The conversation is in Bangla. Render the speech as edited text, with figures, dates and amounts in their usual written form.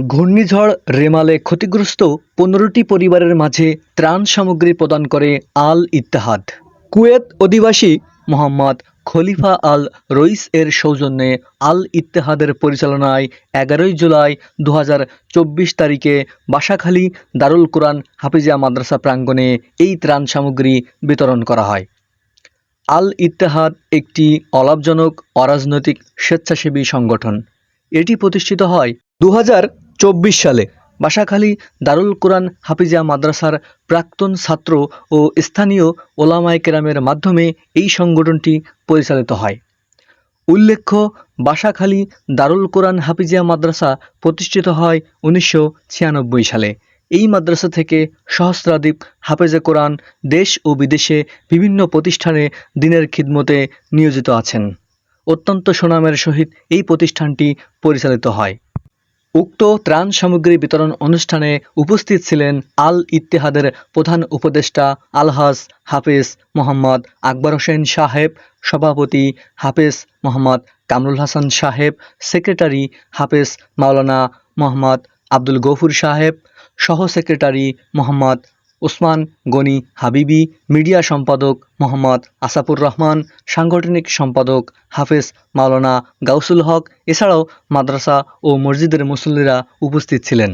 ঘূর্ণিঝড় রেমালে ক্ষতিগ্রস্ত ১৫টি পরিবারের মাঝে ত্রাণ সামগ্রী প্রদান করে আল ইত্তেহাদ। কুয়েত অধিবাসী মোহাম্মদ খলিফা আল রইস এর সৌজন্যে আল ইত্তেহাদের পরিচালনায় ১১ জুলাই ২০২৪ তারিখে বাসাখালী দারুল কোরআন হাফিজিয়া মাদ্রাসা প্রাঙ্গণে এই ত্রাণ সামগ্রী বিতরণ করা হয়। আল ইত্তেহাদ একটি অলাভজনক অরাজনৈতিক স্বেচ্ছাসেবী সংগঠন। এটি প্রতিষ্ঠিত হয় ২০২৪ সালে। বাসাখালী দারুল কোরআন হাফিজিয়া মাদ্রাসার প্রাক্তন ছাত্র ও স্থানীয় ওলামায়ে কেরামের মাধ্যমে এই সংগঠনটি পরিচালিত হয়। উল্লেখ্য, বাসাখালী দারুল কোরআন হাফিজিয়া মাদ্রাসা প্রতিষ্ঠিত হয় ১৯৯৬ সালে। এই মাদ্রাসা থেকে সহস্রাধিক হাফেজে কোরআন দেশ ও বিদেশে বিভিন্ন প্রতিষ্ঠানে দ্বীনের খিদমতে নিয়োজিত আছেন। অত্যন্ত সুনামের সহিত এই প্রতিষ্ঠানটি পরিচালিত হয়। উক্ত ত্রাণ সামগ্রী বিতরণ অনুষ্ঠানে উপস্থিত ছিলেন আল ইত্তেহাদের প্রধান উপদেষ্টা আলহাজ হাফেজ মোহাম্মদ আকবর হোসেন সাহেব, সভাপতি হাফেজ মোহাম্মদ কামরুল হাসান সাহেব, সেক্রেটারি হাফেজ মাওলানা মোহাম্মদ আব্দুল গফুর সাহেব, সহ সেক্রেটারি মোহাম্মদ ওসমান গনি হাবিবি, মিডিয়া সম্পাদক মোহাম্মদ আসাফুর রহমান, সাংগঠনিক সম্পাদক হাফেজ মাওলানা গাউসুল হক, এছাড়াও মাদ্রাসা ও মসজিদের মুসল্লিরা উপস্থিত ছিলেন।